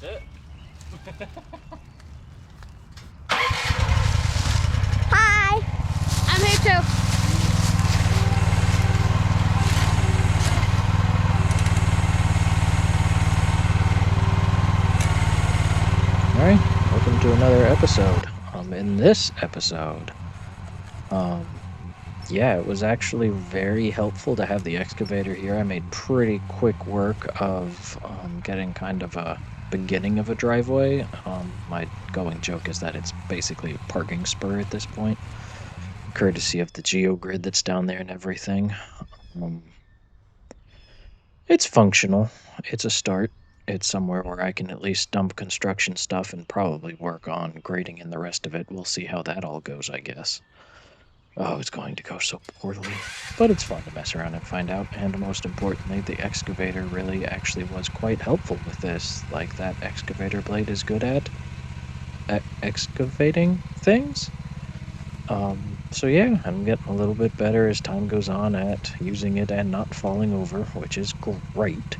That's it. Hi! I'm here too. Alright, welcome to another episode. In this episode, yeah, it was actually very helpful to have the excavator here. I made pretty quick work of getting kind of a beginning of a driveway. My going joke is that it's basically a parking spur at this point, courtesy of the geogrid that's down there and everything. Um, it's functional. It's a start. It's somewhere where I can at least dump construction stuff and probably work on grading in the rest of it. We'll see how that all goes, I guess. Oh, it's going to go so poorly. But it's fun to mess around and find out. And most importantly, the excavator really actually was quite helpful with this. Like, that excavator blade is good at excavating things. So yeah, I'm getting a little bit better as time goes on at using it and not falling over, which is great.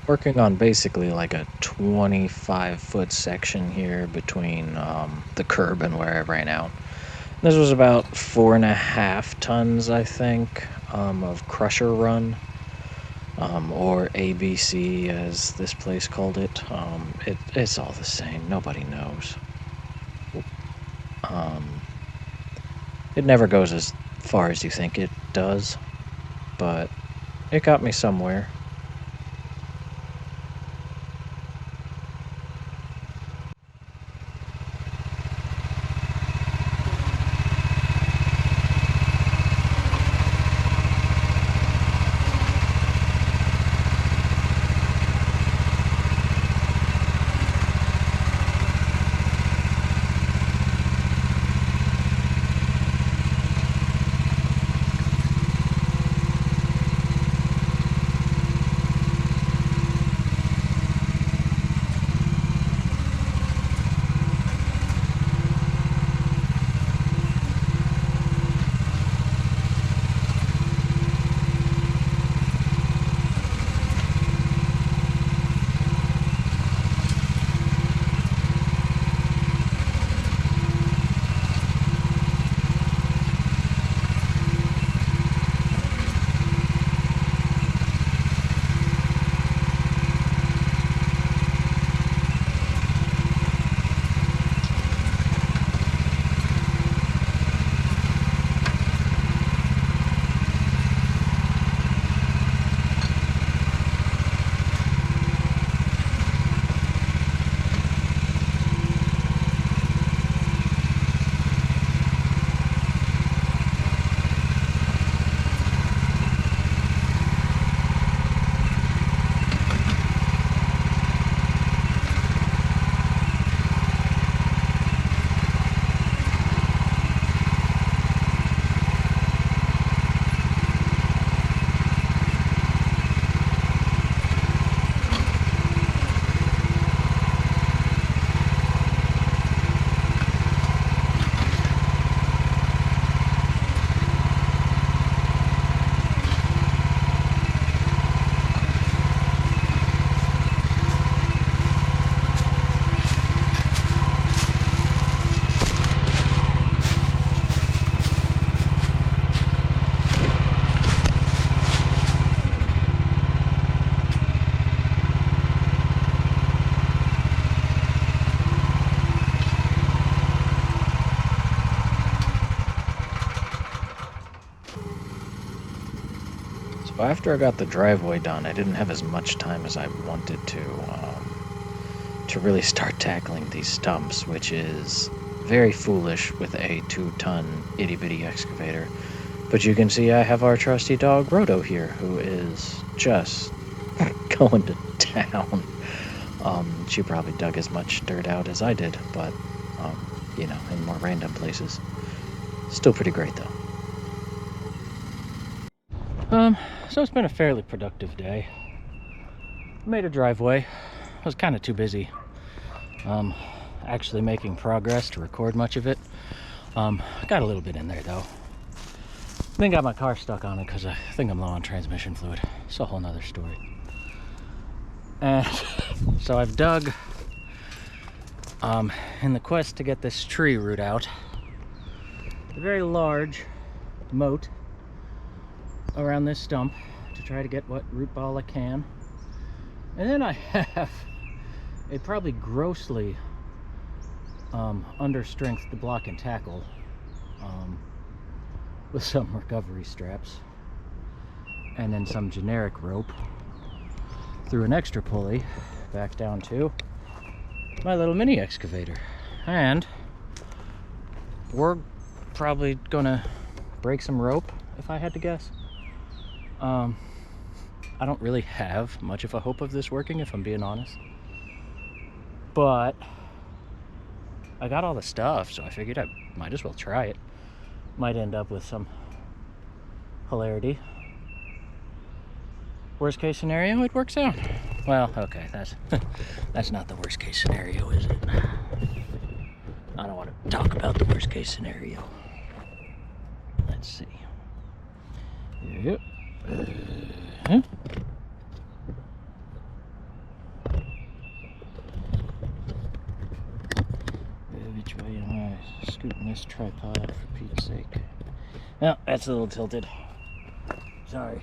Working on basically like a 25-foot section here between the curb and where I ran out. This was about 4.5 tons, I think, of crusher run, or ABC as this place called it. It's all the same. Nobody knows. Um, it never goes as far as you think it does, but it got me somewhere. So after I got the driveway done, I didn't have as much time as I wanted to really start tackling these stumps, which is very foolish with a 2-ton itty-bitty excavator. But you can see I have our trusty dog Roto here, who is just going to town. She probably dug as much dirt out as I did, but, in more random places. Still pretty great, though. So it's been a fairly productive day. Made a driveway. I was kind of too busy actually making progress to record much of it. Got a little bit in there though. Then got my car stuck on it because I think I'm low on transmission fluid. It's a whole nother story. And so I've dug in the quest to get this tree root out. A very large moat around this stump to try to get what root ball I can. And then I have a probably grossly under strength block and tackle with some recovery straps, and then some generic rope through an extra pulley back down to my little mini excavator. And we're probably gonna break some rope if I had to guess. I don't really have much of a hope of this working, if I'm being honest, but I got all the stuff, so I figured I might as well try it. Might end up with some hilarity. Worst case scenario, it works out. Well, okay, that's not the worst case scenario, is it? I don't want to talk about the worst case scenario. Let's see. Yep. Which way am I scooting this tripod up, for Pete's sake? No, that's a little tilted. Sorry.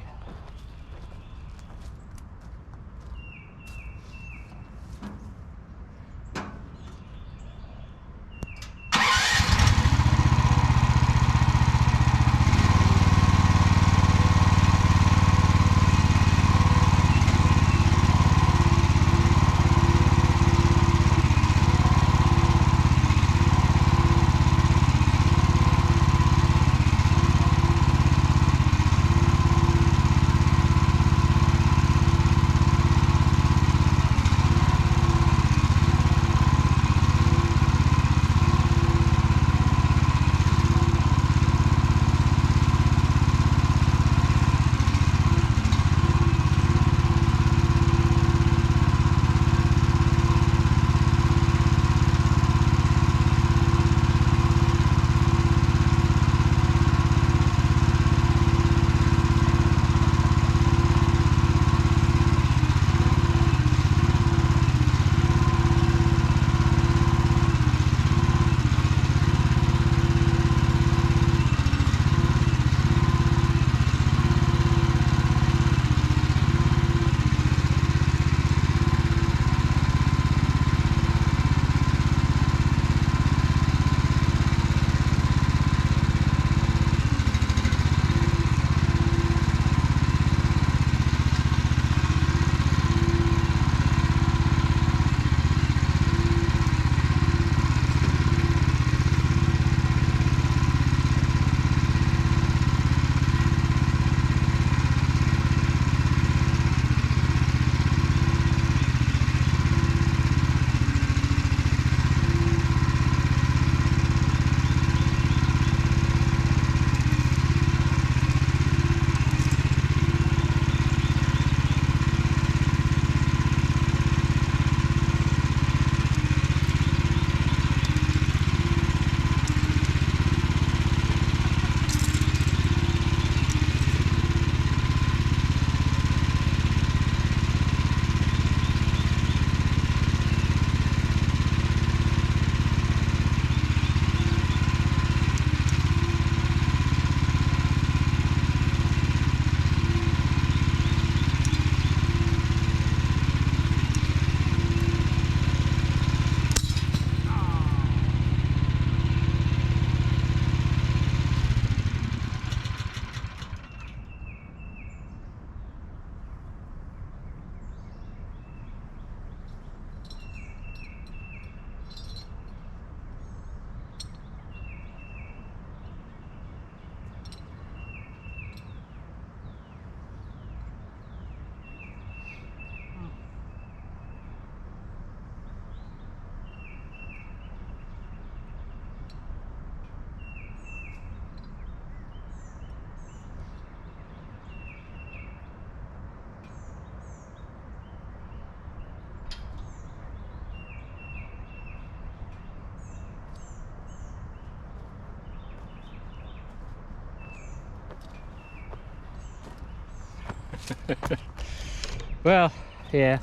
Well, yeah.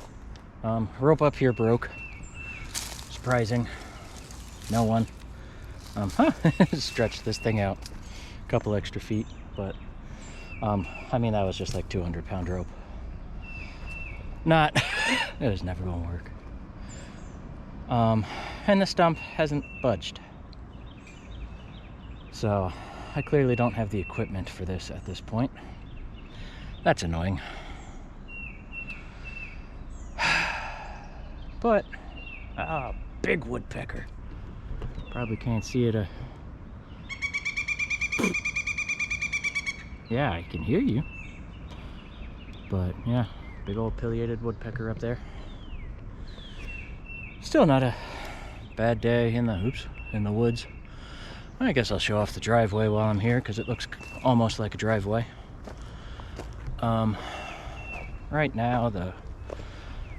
Rope up here broke. Surprising. No one. Stretched this thing out a couple extra feet, but I mean, that was just like 200-pound rope. It was never gonna work. And the stump hasn't budged. So I clearly don't have the equipment for this at this point. That's annoying. But, big woodpecker. Probably can't see it. Yeah, I can hear you. But yeah, big old pileated woodpecker up there. Still not a bad day in the woods. I guess I'll show off the driveway while I'm here because it looks almost like a driveway. Right now the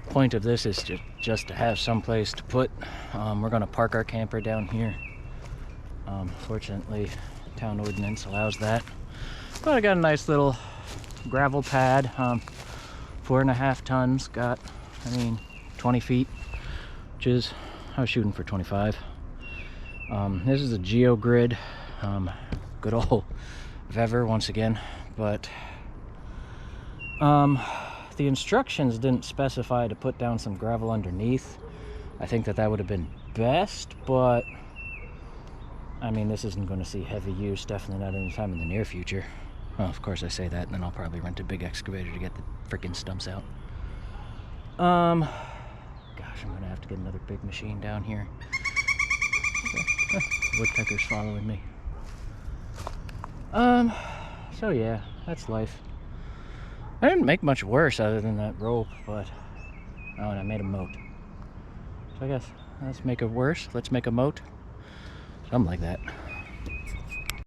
point of this is just to have some place to put. We're going to park our camper down here. Fortunately, town ordinance allows that. But I got a nice little gravel pad, 4.5 tons. Got, 20 feet, which is, I was shooting for 25. This is a GeoGrid, good old Vever once again, but the instructions didn't specify to put down some gravel underneath. I think that would have been best, but this isn't going to see heavy use, definitely not anytime in the near future. Well, of course I say that, and then I'll probably rent a big excavator to get the freaking stumps out. Gosh, I'm going to have to get another big machine down here. Woodpecker's following me. So yeah, that's life. I didn't make much worse other than that rope, but and I made a moat. So I guess let's make it worse. Let's make a moat. Something like that.